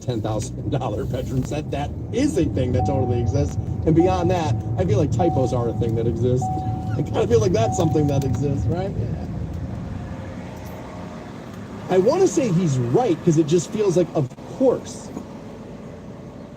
$10,000 bedroom set. That is a thing that totally exists. And beyond that, I feel like typos are a thing that exists. I kind of feel like that's something that exists, right? I want to say he's right because it just feels like, of course.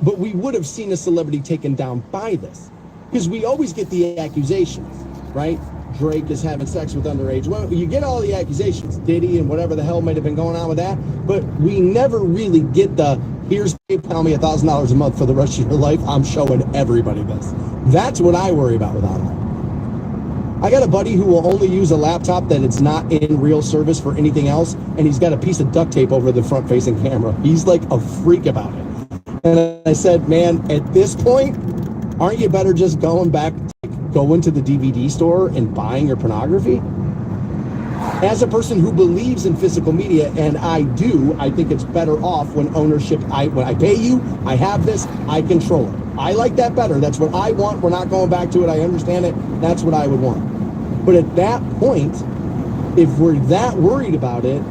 But we would have seen a celebrity taken down by this because we always get the accusations, right? Drake is having sex with underage. Well, you get all the accusations, Diddy and whatever the hell might have been going on with that, but we never really get the, here's PayPal me $1,000 a month for the rest of your life. I'm showing everybody this. That's what I worry about with online. I got a buddy who will only use a laptop that it's not in real service for anything else, and he's got a piece of duct tape over the front-facing camera. He's like a freak about it. And I said, man, at this point, aren't you better just going to the DVD store and buying your pornography? As a person who believes in physical media, and I do, I think it's better off when ownership, when I pay you, I have this, I control it. I like that better. That's what I want. We're not going back to it. I understand it. That's what I would want. But at that point, if we're that worried about it,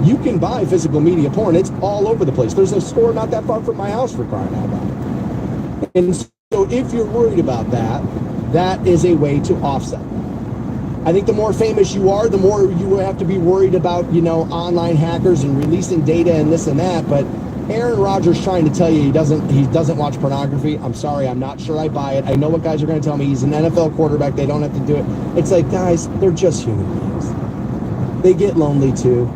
you can buy physical media porn. It's all over the place. There's a store not that far from my house, for crying out loud. And so if you're worried about that, that is a way to offset. I think the more famous you are, the more you have to be worried about, online hackers and releasing data and this and that. But Aaron Rodgers trying to tell you he doesn't watch pornography. I'm sorry, I'm not sure I buy it. I know what guys are going to tell me. He's an NFL quarterback. They don't have to do it. It's like, guys, they're just human beings. They get lonely too.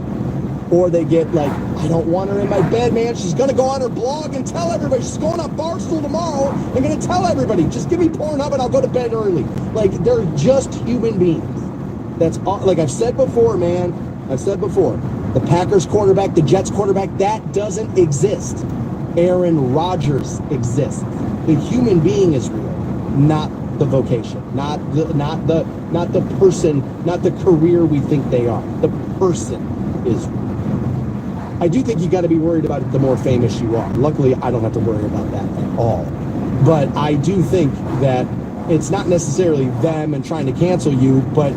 Or they get like, I don't want her in my bed, man. She's going to go on her blog and tell everybody. She's going on Barstool tomorrow and going to tell everybody, just give me Pornhub and I'll go to bed early. Like, they're just human beings. That's all, like I've said before, man. I've said before. The Packers quarterback, the Jets quarterback, that doesn't exist. Aaron Rodgers exists. The human being is real, not the vocation, not the person, not the career we think they are. The person is real. I do think you got to be worried about it the more famous you are. Luckily, I don't have to worry about that at all. But I do think that it's not necessarily them and trying to cancel you, but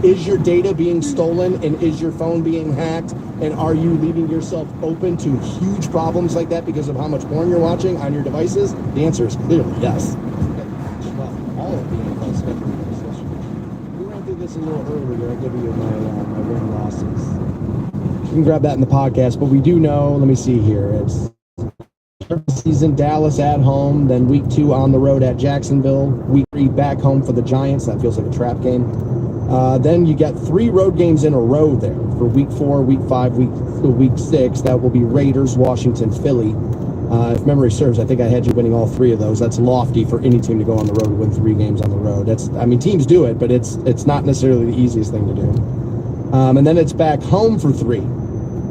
is your data being stolen and is your phone being hacked? And are you leaving yourself open to huge problems like that because of how much porn you're watching on your devices? The answer is clearly yes. Well, all of the impulse we ran through this a little earlier. I'll give you my win losses. You can grab that in the podcast, but we do know, let me see here, it's season Dallas at home, then week 2 on the road at Jacksonville, week 3 back home for the Giants. That feels like a trap game. Then you get 3 road games in a row there for week 4, week 5, week 6. That will be Raiders, Washington, Philly. If memory serves, I think I had you winning all 3 of those. That's lofty for any team to go on the road and win 3 games on the road. Teams do it, but it's not necessarily the easiest thing to do. And then it's back home for 3.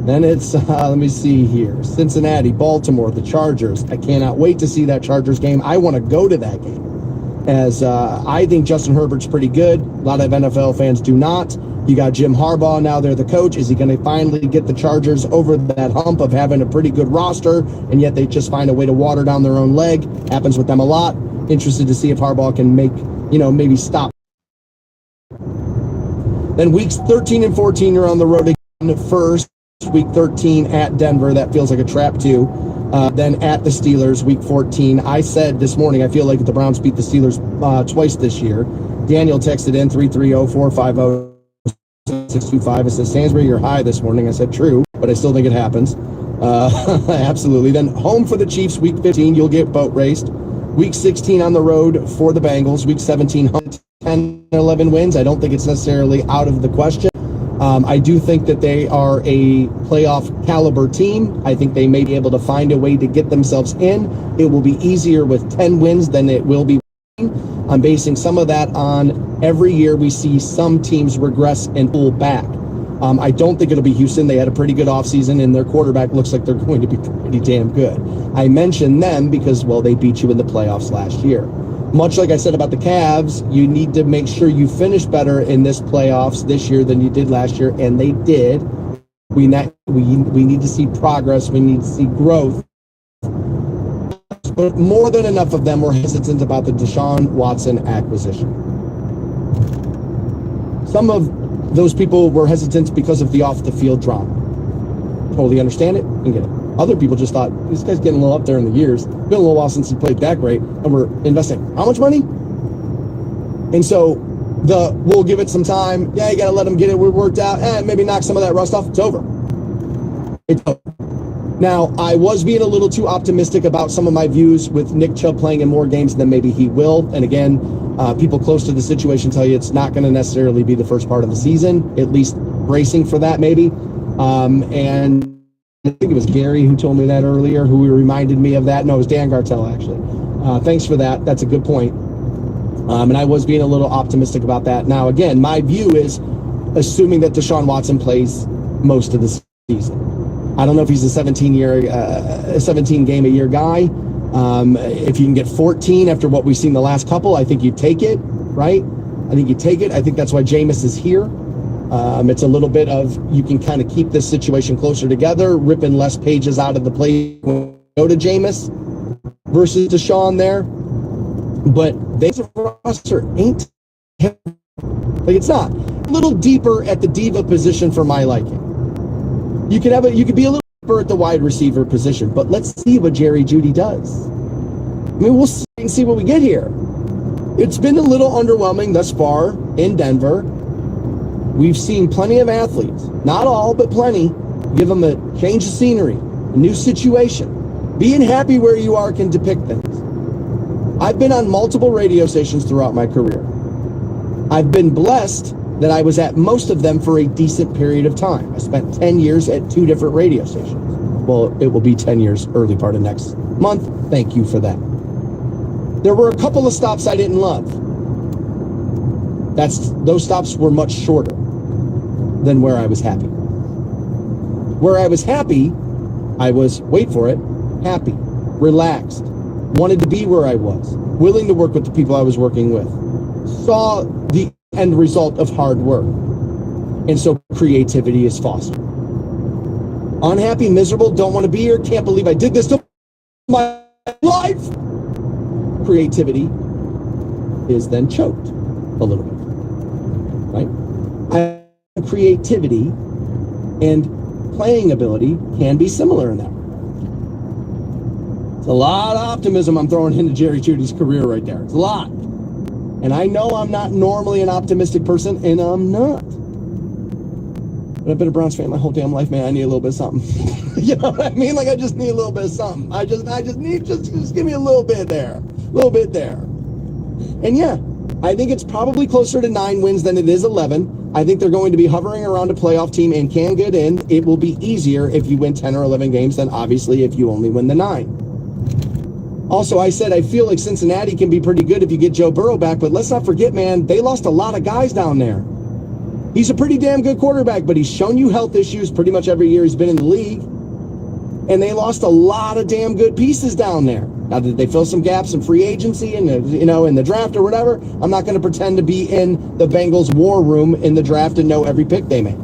Then it's, let me see here, Cincinnati, Baltimore, the Chargers. I cannot wait to see that Chargers game. I want to go to that game, as I think Justin Herbert's pretty good. A lot of NFL fans do not. You got Jim Harbaugh, now they're the coach. Is he going to finally get the Chargers over that hump of having a pretty good roster, and yet they just find a way to water down their own leg? Happens with them a lot. Interested to see if Harbaugh can make, maybe stop. Then weeks 13 and 14, you're on the road again first. Week 13 at Denver. That feels like a trap too. Then at the Steelers, week 14. I said this morning, I feel like the Browns beat the Steelers twice this year. Daniel texted in 330-450-625. It says, Sansbury, you're high this morning. I said, true, but I still think it happens. Absolutely. Then home for the Chiefs, week 15. You'll get boat raced. Week 16 on the road for the Bengals. Week 17, 10-11 wins. I don't think it's necessarily out of the question. I do think that they are a playoff caliber team. I think they may be able to find a way to get themselves in. It will be easier with 10 wins than it will be. I'm basing some of that on every year we see some teams regress and pull back. I don't think it'll be Houston. They had a pretty good offseason, and their quarterback looks like they're going to be pretty damn good. I mentioned them because, well, they beat you in the playoffs last year. Much like I said about the Cavs, you need to make sure you finish better in this playoffs this year than you did last year, and they did. We need to see progress. We need to see growth. But more than enough of them were hesitant about the Deshaun Watson acquisition. Some of those people were hesitant because of the off-the-field drama. Totally understand it and get it. Other people just thought, this guy's getting a little up there in the years. It's been a little while since he played that great, and we're investing how much money? And so we'll give it some time. Yeah, you got to let him get it worked out, and maybe knock some of that rust off. It's over. It's over. Now, I was being a little too optimistic about some of my views with Nick Chubb playing in more games than maybe he will. And again, people close to the situation tell you it's not going to necessarily be the first part of the season, at least bracing for that maybe. And I think it was Gary who told me that earlier, who reminded me of that. No, it was Dan Gartell, actually. Thanks for that. That's a good point. And I was being a little optimistic about that. Now, again, my view is assuming that Deshaun Watson plays most of the season. I don't know if he's a 17 game a year guy. If you can get 14 after what we've seen the last couple, I think you take it, right? I think you take it. I think that's why Jameis is here. It's a little bit of, you can kind of keep this situation closer together, ripping less pages out of the play when you go to Jameis versus Deshaun there. But this roster ain't, like, it's not. A little deeper at the diva position for my liking. You could be a little deeper at the wide receiver position, but let's see what Jerry Jeudy does. I mean, we'll see what we get here. It's been a little underwhelming thus far in Denver. We've seen plenty of athletes, not all, but plenty, give them a change of scenery, a new situation. Being happy where you are can depict things. I've been on multiple radio stations throughout my career. I've been blessed that I was at most of them for a decent period of time. I spent 10 years at 2 different radio stations. Well, it will be 10 years early part of next month. Thank you for that. There were a couple of stops I didn't love. Those stops were much shorter than where I was happy. Where I was happy, I was, wait for it, happy, relaxed, wanted to be where I was, willing to work with the people I was working with, saw the end result of hard work. And so creativity is fostered. Unhappy, miserable, don't want to be here, can't believe I did this to my life. Creativity is then choked a little bit, right? Creativity and playing ability can be similar in that regard. It's a lot of optimism I'm throwing into Jerry Jeudy's career right there. It's a lot. And I know I'm not normally an optimistic person, and I'm not. But I've been a Browns fan my whole damn life, man. I need a little bit of something. You know what I mean? Like, I just need a little bit of something. I just need, just give me a little bit there. A little bit there. And yeah, I think it's probably closer to 9 wins than it is 11. I think they're going to be hovering around a playoff team and can get in. It will be easier if you win 10 or 11 games than obviously if you only win the 9. Also, I said I feel like Cincinnati can be pretty good if you get Joe Burrow back, but let's not forget, man, they lost a lot of guys down there. He's a pretty damn good quarterback, but he's shown you health issues pretty much every year he's been in the league. And they lost a lot of damn good pieces down there. Now, did they fill some gaps in free agency and in the draft or whatever? I'm not going to pretend to be in the Bengals war room in the draft and know every pick they made.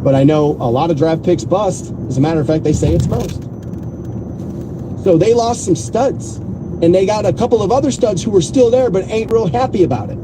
But I know a lot of draft picks bust. As a matter of fact, they say it's most. So they lost some studs, and they got a couple of other studs who were still there but ain't real happy about it.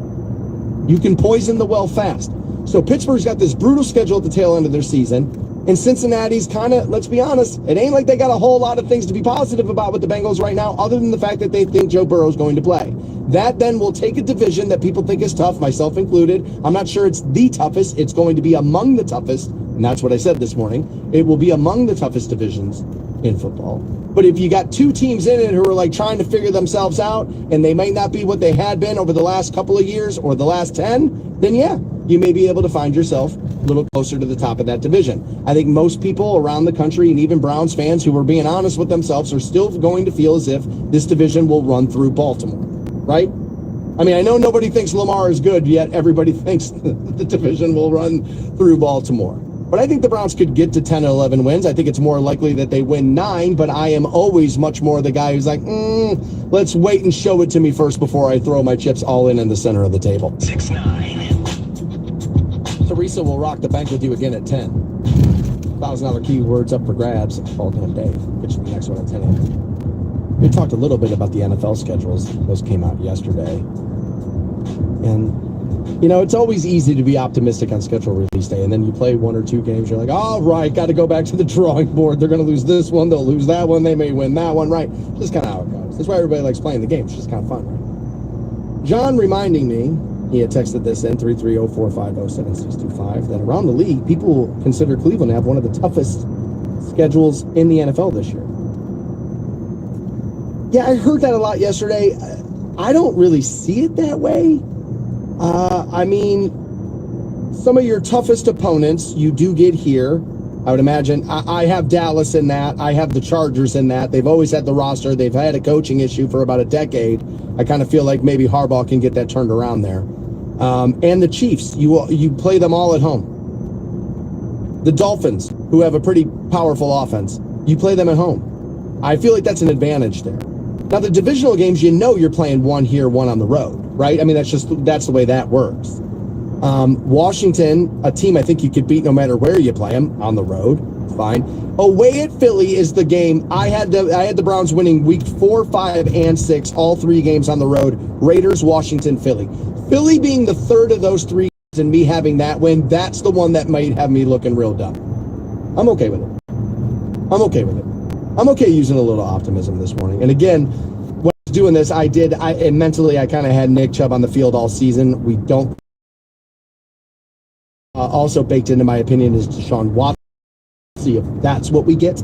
You can poison the well fast. So Pittsburgh's got this brutal schedule at the tail end of their season, and Cincinnati's kind of, let's be honest, it ain't like they got a whole lot of things to be positive about with the Bengals right now other than the fact that they think Joe Burrow's going to play. That then will take a division that people think is tough, myself included. I'm not sure it's the toughest. It's going to be among the toughest, and that's what I said this morning. It will be among the toughest divisions in football. But if you got 2 teams in it who are like trying to figure themselves out, and they may not be what they had been over the last couple of years or the last 10, then yeah, you may be able to find yourself a little closer to the top of that division. I think most people around the country, and even Browns fans who are being honest with themselves, are still going to feel as if this division will run through Baltimore, right? I mean, I know nobody thinks Lamar is good, yet everybody thinks the division will run through Baltimore. But I think the Browns could get to 10 or 11 wins. I think it's more likely that they win 9, but I am always much more the guy who's like, let's wait and show it to me first before I throw my chips all in the center of the table. 6-9. Teresa will rock the bank with you again at 10. $1,000 keywords up for grabs all damn day. Get you the next one at 10 a.m. We talked a little bit about the NFL schedules. Those came out yesterday. And You know, it's always easy to be optimistic on schedule release day, and then you play one or two games, you're like, all right, got to go back to the drawing board. They're going to lose this one, they'll lose that one, they may win that one, right? Just kind of how it goes. That's why everybody likes playing the game. It's just kind of fun, right? John reminding me, he had texted this in, 330-450-7625, that around the league, people consider Cleveland to have one of the toughest schedules in the NFL this year. Yeah, I heard that a lot yesterday. I don't really see it that way. I mean, some of your toughest opponents you do get here. I would imagine. I have Dallas in that. I have the Chargers in that. They've always had the roster. They've had a coaching issue for about a decade. I kind of feel like maybe Harbaugh can get that turned around there. And the Chiefs, you play them all at home. The Dolphins, who have a pretty powerful offense, you play them at home. I feel like that's an advantage there. Now, the divisional games, you know you're playing one here, one on the road, right? I mean, that's the way that works. Washington, a team I think you could beat no matter where you play them, on the road, fine. Away at Philly is the game. I had the Browns winning week 4, 5, and 6, all 3 games on the road. Raiders, Washington, Philly. Philly being the third of those 3 and me having that win, that's the one that might have me looking real dumb. I'm okay with it. I'm okay using a little optimism this morning. And again, when I was doing this, mentally I kind of had Nick Chubb on the field all season. We don't. Also baked into my opinion is Deshaun Watson. See if that's what we get.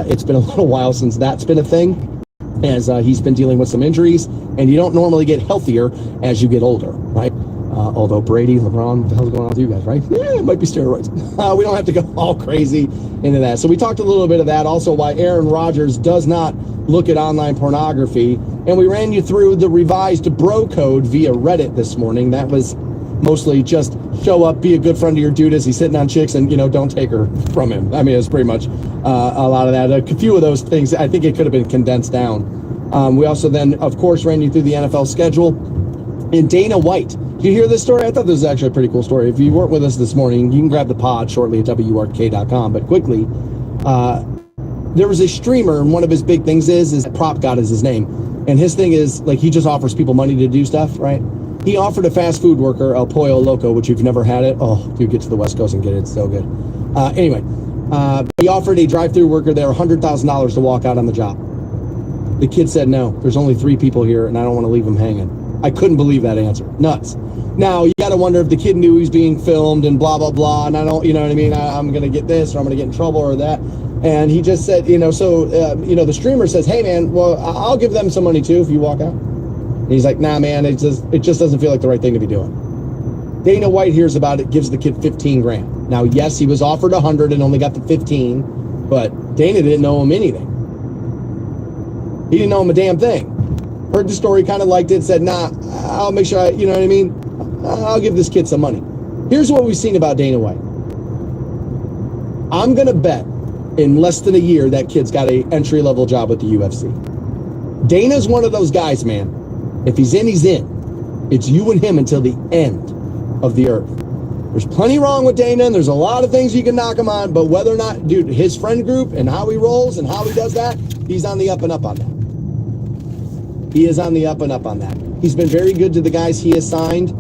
It's been a little while since that's been a thing, as he's been dealing with some injuries, and you don't normally get healthier as you get older, right? Although Brady, LeBron, what the hell's going on with you guys, right? Yeah, it might be steroids. We don't have to go all crazy into that. So we talked a little bit of that. Also, why Aaron Rodgers does not look at online pornography. And we ran you through the revised bro code via Reddit this morning. That was mostly just show up, be a good friend to your dude as he's sitting on chicks, and, don't take her from him. I mean, it's pretty much a lot of that. A few of those things, I think it could have been condensed down. We also then, of course, ran you through the NFL schedule. And Dana White, did you hear this story? I thought this was actually a pretty cool story. If you weren't with us this morning, you can grab the pod shortly at WRK.com. But quickly, there was a streamer, and one of his big things is Prop God is his name. And his thing is, like, he just offers people money to do stuff, right? He offered a fast food worker El Pollo Loco, which you've never had it. Oh, dude, get to the West Coast and get it. It's so good. Anyway, he offered a drive-through worker there $100,000 to walk out on the job. The kid said, no, there's only 3 people here, and I don't want to leave them hanging. I couldn't believe that answer. Nuts. Now, you got to wonder if the kid knew he was being filmed and blah, blah, blah, and I don't, you know what I mean? I'm going to get this, or I'm going to get in trouble, or that. And he just said, the streamer says, hey, man, well, I'll give them some money, too, if you walk out. And he's like, nah, man, it just doesn't feel like the right thing to be doing. Dana White hears about it, gives the kid $15,000. Now, yes, he was offered 100 and only got the 15, but Dana didn't know him anything. He didn't know him a damn thing. Heard the story, kind of liked it, said, nah, I'll make sure you know what I mean? I'll give this kid some money. Here's what we've seen about Dana White. I'm going to bet in less than a year that kid's got a entry-level job with the UFC. Dana's one of those guys, man. If he's in, he's in. It's you and him until the end of the earth. There's plenty wrong with Dana, and there's a lot of things you can knock him on, but whether or not, dude, his friend group and how he rolls and how he does that, he's on the up and up on that. He is on the up and up on that. He's been very good to the guys he has signed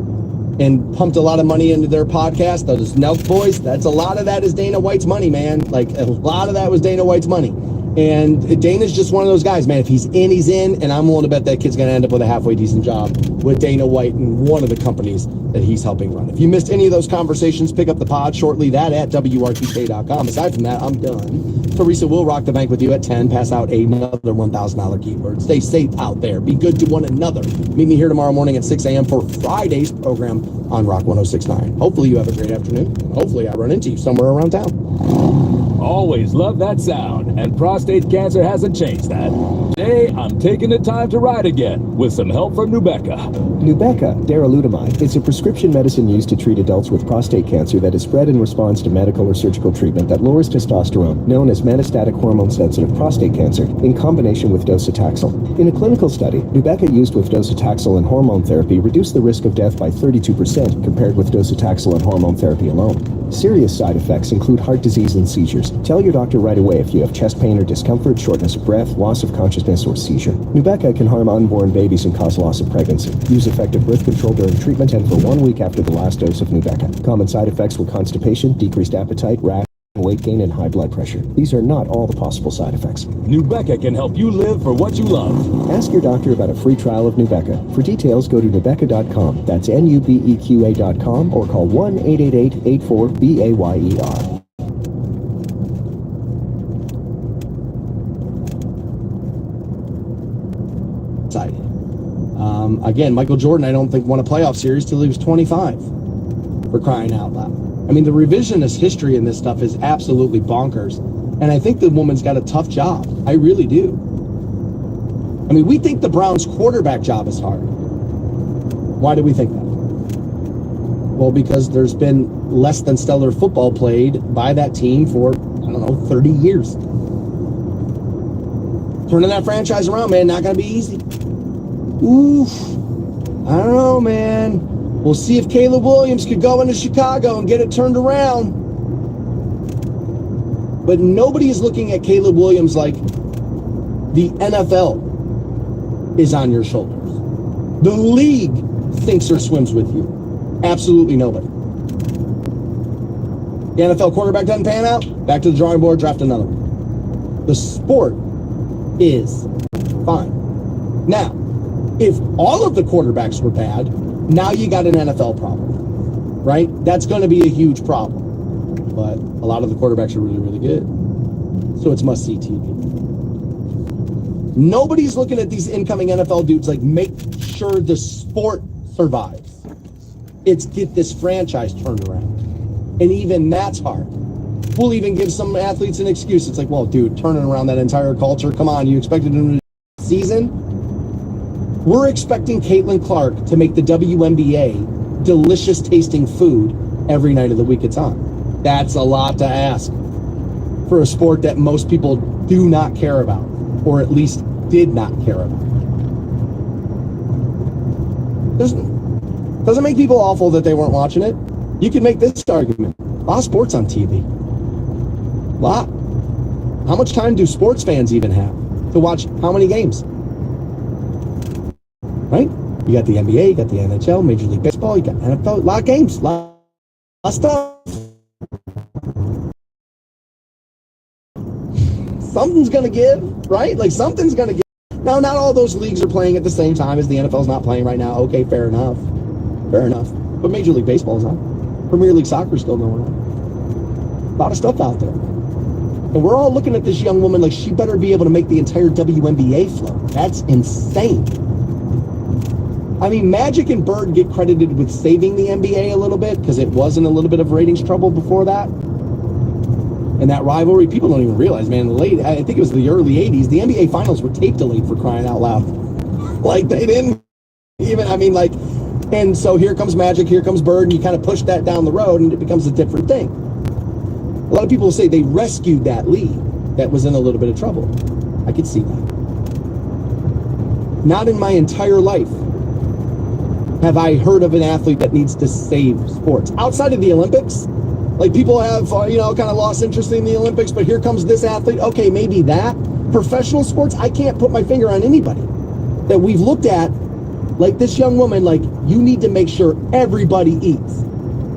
and pumped a lot of money into their podcast. Those Nelk boys, a lot of that is Dana White's money, man. Like, a lot of that was Dana White's money. And Dana's just one of those guys, man. If he's in, he's in. And I'm willing to bet that kid's going to end up with a halfway decent job with Dana White and one of the companies that he's helping run. If you missed any of those conversations, pick up the pod shortly. That at WRTK.com. Aside from that, I'm done. Teresa will rock the bank with you at 10. Pass out another $1,000 keyword. Stay safe out there. Be good to one another. Meet me here tomorrow morning at 6 a.m. for Friday's program on Rock 106.9. Hopefully you have a great afternoon. Hopefully I run into you somewhere around town. Always love that sound, and prostate cancer hasn't changed that. Today, I'm taking the time to ride again with some help from Nubeqa. Nubeqa, darolutamide, is a prescription medicine used to treat adults with prostate cancer that is spread in response to medical or surgical treatment that lowers testosterone, known as metastatic hormone-sensitive prostate cancer, in combination with docetaxel. In a clinical study, Nubeqa used with docetaxel and hormone therapy reduced the risk of death by 32% compared with docetaxel and hormone therapy alone. Serious side effects include heart disease and seizures. Tell your doctor right away if you have chest pain or discomfort, shortness of breath, loss of consciousness, or seizure. Nubeqa can harm unborn babies and cause loss of pregnancy. Use effective birth control during treatment and for 1 week after the last dose of Nubeqa. Common side effects were constipation, decreased appetite, rash, weight gain, and high blood pressure. These are not all the possible side effects. Nubeqa can help you live for what you love. Ask your doctor about a free trial of Nubeqa. For details, go to Nubeqa.com. That's Nubeqa.com or call 1-888-84-BAYER. Again, Michael Jordan, I don't think won a playoff series till he was 25. For crying out loud. I mean, the revisionist history in this stuff is absolutely bonkers. And I think the woman's got a tough job. I really do. I mean, we think the Browns' quarterback job is hard. Why do we think that? Well, because there's been less than stellar football played by that team for, 30 years. Turning that franchise around, man, not going to be easy. Oof. I don't know, man. We'll see if Caleb Williams could go into Chicago and get it turned around. But nobody is looking at Caleb Williams like the NFL is on your shoulders. The league thinks or swims with you. Absolutely nobody. The NFL quarterback doesn't pan out, back to the drawing board, draft another one. The sport is fine. Now, if all of the quarterbacks were bad, now you got an NFL problem, right? That's going to be a huge problem. But a lot of the quarterbacks are really, really good. So it's must-see TV. Nobody's looking at these incoming NFL dudes like, make sure the sport survives. It's get this franchise turned around. And even that's hard. We'll even give some athletes an excuse. It's like, well, dude, turning around that entire culture, come on, you expected them to season? We're expecting Caitlin Clark to make the WNBA delicious tasting food every night of the week it's on. That's a lot to ask for a sport that most people do not care about, or at least did not care about. Doesn't make people awful that they weren't watching it. You can make this argument. A lot of sports on TV. A lot. How much time do sports fans even have to watch how many games? Right? You got the NBA, you got the NHL, Major League Baseball, you got NFL, a lot of games, a lot of stuff. Something's going to give, right? Like, something's going to give. Now, not all those leagues are playing at the same time as the NFL's not playing right now. Okay, fair enough. Fair enough. But Major League Baseball's on. Premier League Soccer's still going on. A lot of stuff out there. And we're all looking at this young woman like she better be able to make the entire WNBA float. That's insane. I mean, Magic and Bird get credited with saving the NBA a little bit because it was in a little bit of ratings trouble before that. And that rivalry, people don't even realize, man, I think it was the early 80s, the NBA Finals were tape delayed, for crying out loud. Like, they didn't even, and so here comes Magic, here comes Bird, and you kind of push that down the road, and it becomes a different thing. A lot of people say they rescued that league that was in a little bit of trouble. I could see that. Not in my entire life have I heard of an athlete that needs to save sports. Outside of the Olympics, like, people have, kind of lost interest in the Olympics, but here comes this athlete. Okay, maybe that. Professional sports, I can't put my finger on anybody that we've looked at, like this young woman, like, you need to make sure everybody eats.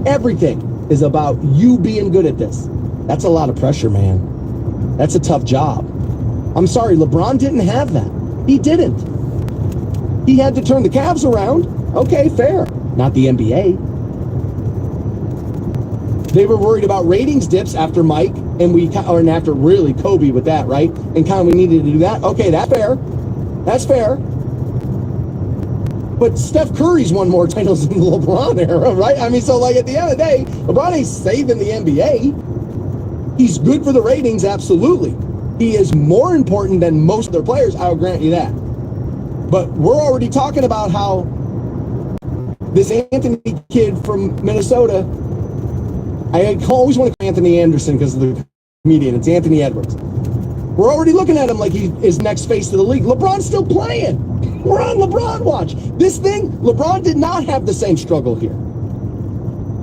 Everything is about you being good at this. That's a lot of pressure, man. That's a tough job. I'm sorry, LeBron didn't have that. He didn't. He had to turn the Cavs around. Okay, fair. Not the NBA. They were worried about ratings dips after Mike, and after really Kobe with that, right? And kind of we needed to do that. Okay, that's fair. That's fair. But Steph Curry's won more titles in the LeBron era, right? I mean, so like at the end of the day, LeBron ain't saving the NBA. He's good for the ratings, absolutely. He is more important than most of their players, I'll grant you that. But we're already talking about how this Anthony kid from Minnesota, I always want to call Anthony Anderson because of the comedian. It's Anthony Edwards. We're already looking at him like he is next face to the league. LeBron's still playing. We're on LeBron watch. This thing, LeBron did not have the same struggle here.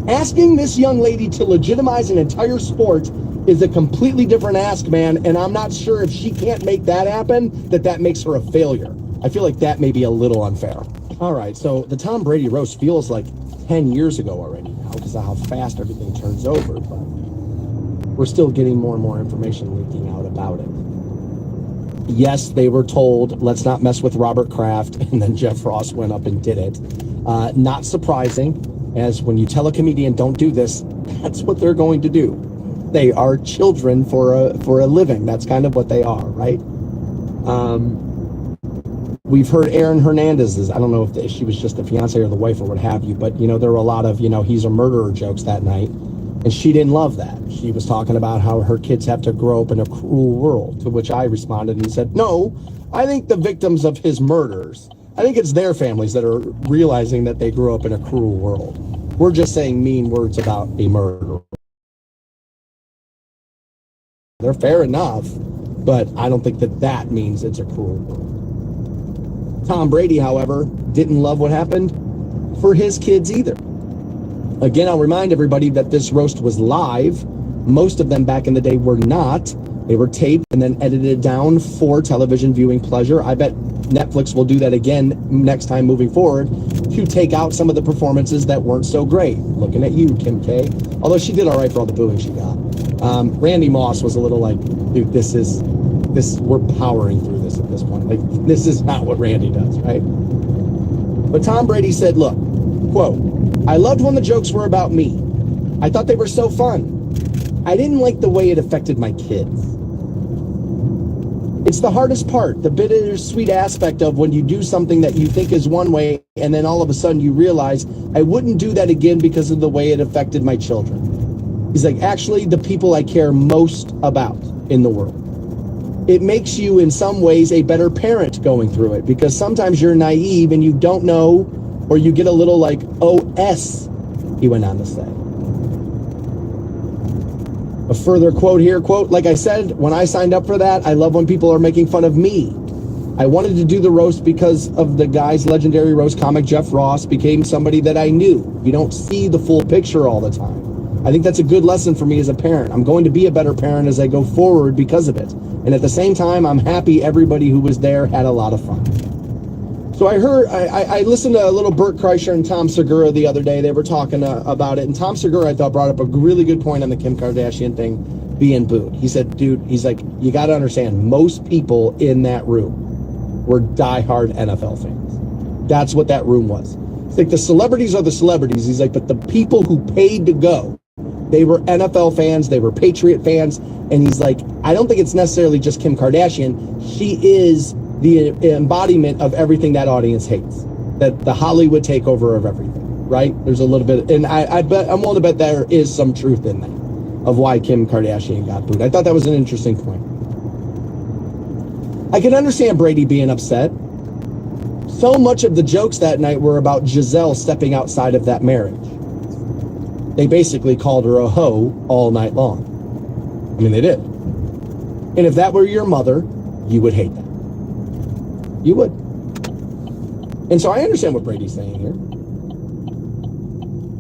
Asking this young lady to legitimize an entire sport is a completely different ask, man, and I'm not sure if she can't make that happen, that makes her a failure. I feel like that may be a little unfair. All right, so the Tom Brady roast feels like 10 years ago already now because of how fast everything turns over, but we're still getting more and more information leaking out about it. Yes, they were told, let's not mess with Robert Kraft, and then Jeff Ross went up and did it. Not surprising, as when you tell a comedian, don't do this, that's what they're going to do. They are children for a living. That's kind of what they are, right? We've heard Aaron Hernandez's, I don't know if she was just the fiance or the wife or what have you, but, there were a lot of, he's a murderer jokes that night. And she didn't love that. She was talking about how her kids have to grow up in a cruel world, to which I responded and said, no, I think the victims of his murders, I think it's their families that are realizing that they grew up in a cruel world. We're just saying mean words about a murderer. They're fair enough, but I don't think that means it's a cruel world. Tom Brady, however, didn't love what happened for his kids either. Again, I'll remind everybody that this roast was live. Most of them back in the day were not. They were taped and then edited down for television viewing pleasure. I bet Netflix will do that again next time moving forward to take out some of the performances that weren't so great. Looking at you, Kim K. Although she did all right for all the booing she got. Randy Moss was a little like, dude, we're powering through this at this point. Like, this is not what Randy does, right? But Tom Brady said, look, quote, I loved when the jokes were about me. I thought they were so fun. I didn't like the way it affected my kids. It's the hardest part, the bittersweet aspect of when you do something that you think is one way and then all of a sudden you realize I wouldn't do that again because of the way it affected my children. He's like, actually, the people I care most about in the world. It makes you in some ways a better parent going through it because sometimes you're naive and you don't know, or you get a little like, OS, he went on to say. A further quote here, quote, like I said, when I signed up for that, I love when people are making fun of me. I wanted to do the roast because of the guy's legendary roast comic, Jeff Ross, became somebody that I knew. You don't see the full picture all the time. I think that's a good lesson for me as a parent. I'm going to be a better parent as I go forward because of it. And at the same time, I'm happy everybody who was there had a lot of fun. So I listened to a little Bert Kreischer and Tom Segura the other day. They were talking about it. And Tom Segura, I thought, brought up a really good point on the Kim Kardashian thing being booed. He said, dude, he's like, you got to understand, most people in that room were diehard NFL fans. That's what that room was. It's like the celebrities are the celebrities. He's like, but the people who paid to go, they were NFL fans. They were Patriot fans. And he's like, I don't think it's necessarily just Kim Kardashian. She is the embodiment of everything that audience hates, that the Hollywood takeover of everything, right? There's a little bit, and I'm willing to bet there is some truth in that, of why Kim Kardashian got booed. I thought that was an interesting point. I can understand Brady being upset. So much of the jokes that night were about Giselle stepping outside of that marriage. They basically called her a hoe all night long. I mean, they did. And if that were your mother, you would hate that. You would. And so I understand what Brady's saying here.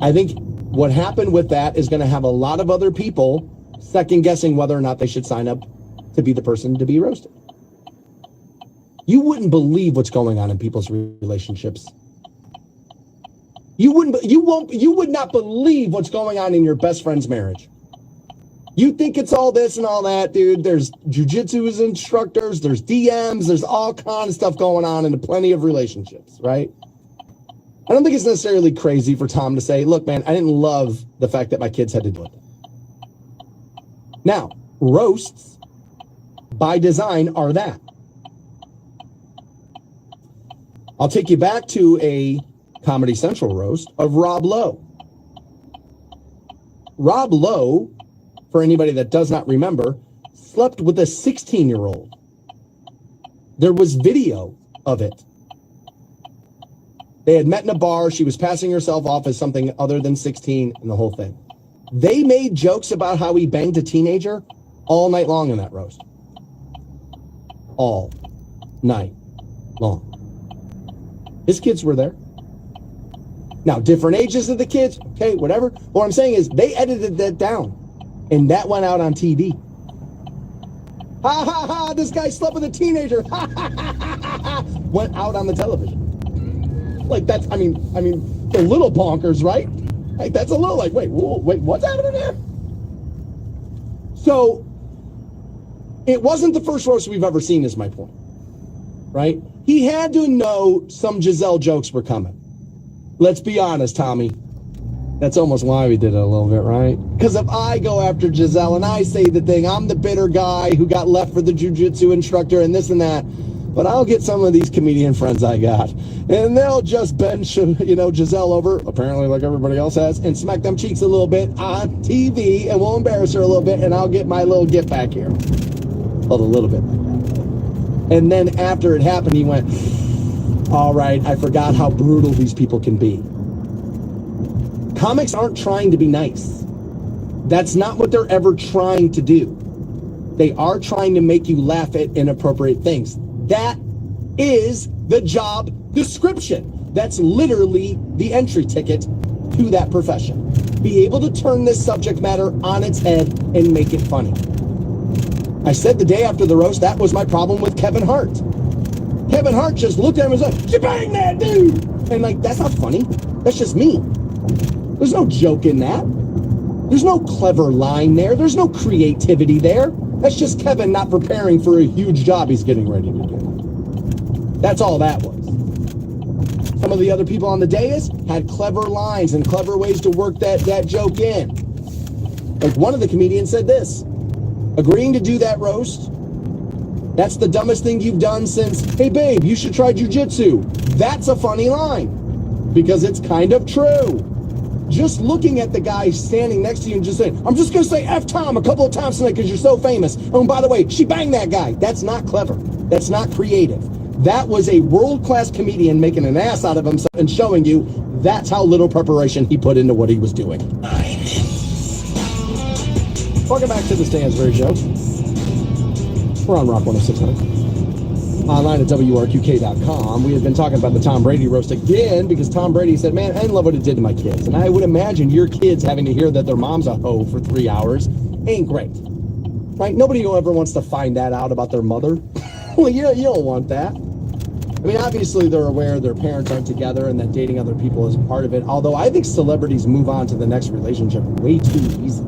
I think what happened with that is going to have a lot of other people second guessing whether or not they should sign up to be the person to be roasted. You wouldn't believe what's going on in people's relationships. You would not believe what's going on in your best friend's marriage. You think it's all this and all that, dude. There's jujitsu instructors, there's DMs, there's all kind of stuff going on in plenty of relationships, right? I don't think it's necessarily crazy for Tom to say, look, man, I didn't love the fact that my kids had to do it. Now, roasts, by design, are that. I'll take you back to a Comedy Central roast of Rob Lowe. Rob Lowe, for anybody that does not remember, slept with a 16-year-old. There was video of it. They had met in a bar. She was passing herself off as something other than 16 and the whole thing. They made jokes about how he banged a teenager all night long in that roast. All night long. His kids were there. Now, different ages of the kids, okay, whatever. What I'm saying is they edited that down, and that went out on TV. Ha ha ha! This guy slept with a teenager. Ha ha ha ha ha! Went out on the television. Like that's, I mean, a little bonkers, right? Like that's a little like, wait, what's happening there? So, it wasn't the first roast we've ever seen, is my point, right? He had to know some Giselle jokes were coming. Let's be honest, Tommy. That's almost why we did it a little bit, right? Because if I go after Giselle and I say the thing, I'm the bitter guy who got left for the jiu-jitsu instructor and this and that, but I'll get some of these comedian friends I got, and they'll just bench, Giselle over, apparently like everybody else has, and smack them cheeks a little bit on TV, and we'll embarrass her a little bit, and I'll get my little gift back here. Well, a little bit like that. And then after it happened, he went, all right, I forgot how brutal these people can be. Comics aren't trying to be nice. That's not what they're ever trying to do. They are trying to make you laugh at inappropriate things. That is the job description. That's literally the entry ticket to that profession. Be able to turn this subject matter on its head and make it funny. I said the day after the roast, that was my problem with Kevin Hart. Kevin Hart just looked at him and was like, "You bang that dude!" And like, that's not funny. That's just me. There's no joke in that. There's no clever line there. There's no creativity there. That's just Kevin not preparing for a huge job he's getting ready to do. That's all that was. Some of the other people on the dais had clever lines and clever ways to work that joke in. Like one of the comedians said this, agreeing to do that roast, that's the dumbest thing you've done since, hey babe, you should try jiu-jitsu. That's a funny line because it's kind of true. Just looking at the guy standing next to you and just saying, I'm just going to say F Tom a couple of times tonight because you're so famous. Oh, and by the way, she banged that guy. That's not clever. That's not creative. That was a world-class comedian making an ass out of himself and showing you that's how little preparation he put into what he was doing. Welcome back to the Stansbury Show. We're on Rock 106.9. Online at WRQK.com. We have been talking about the Tom Brady roast again because Tom Brady said, man, I didn't love what it did to my kids. And I would imagine your kids having to hear that their mom's a hoe for 3 hours ain't great. Right? Nobody ever wants to find that out about their mother. Well, you don't want that. I mean, obviously they're aware their parents aren't together and that dating other people is part of it. Although I think celebrities move on to the next relationship way too easy.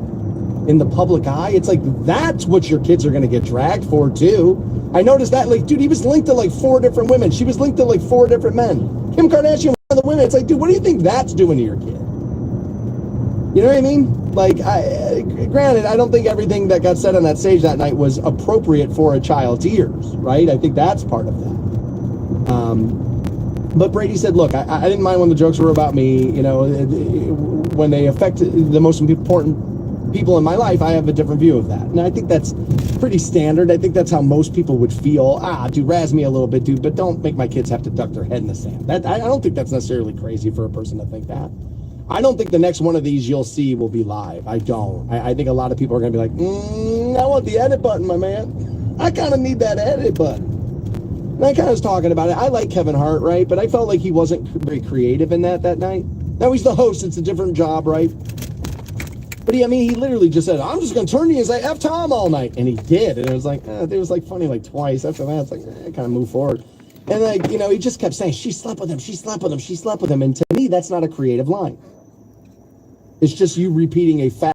In the public eye, it's like that's what your kids are going to get dragged for too. I noticed that, like, dude, he was linked to like 4 different women. She was linked to like 4 different men. Kim Kardashian was one of the women. It's like, dude, what do you think that's doing to your kid? You know what I mean? Like, granted, I don't think everything that got said on that stage that night was appropriate for a child's ears, right? I think that's part of that. But Brady said, look, I didn't mind when the jokes were about me. You know, when they affect the most important people in my life, I have a different view of that. And I think that's pretty standard. I think that's how most people would feel. Dude, razz me a little bit, dude, but don't make my kids have to duck their head in the sand. I don't think that's necessarily crazy for a person to think that. I don't think the next one of these you'll see will be live. I don't. I think a lot of people are going to be like, I want the edit button, my man. I kind of need that edit button. And I kind of was talking about it. I like Kevin Hart, right? But I felt like he wasn't very creative in that night. Now he's the host. It's a different job, right? But he literally just said, I'm just going to turn to you and say F Tom all night. And he did. And it was like, funny like twice. After that, it's like, kind of move forward. And like, he just kept saying, she slept with him, she slept with him, she slept with him. And to me, that's not a creative line. It's just you repeating a fact.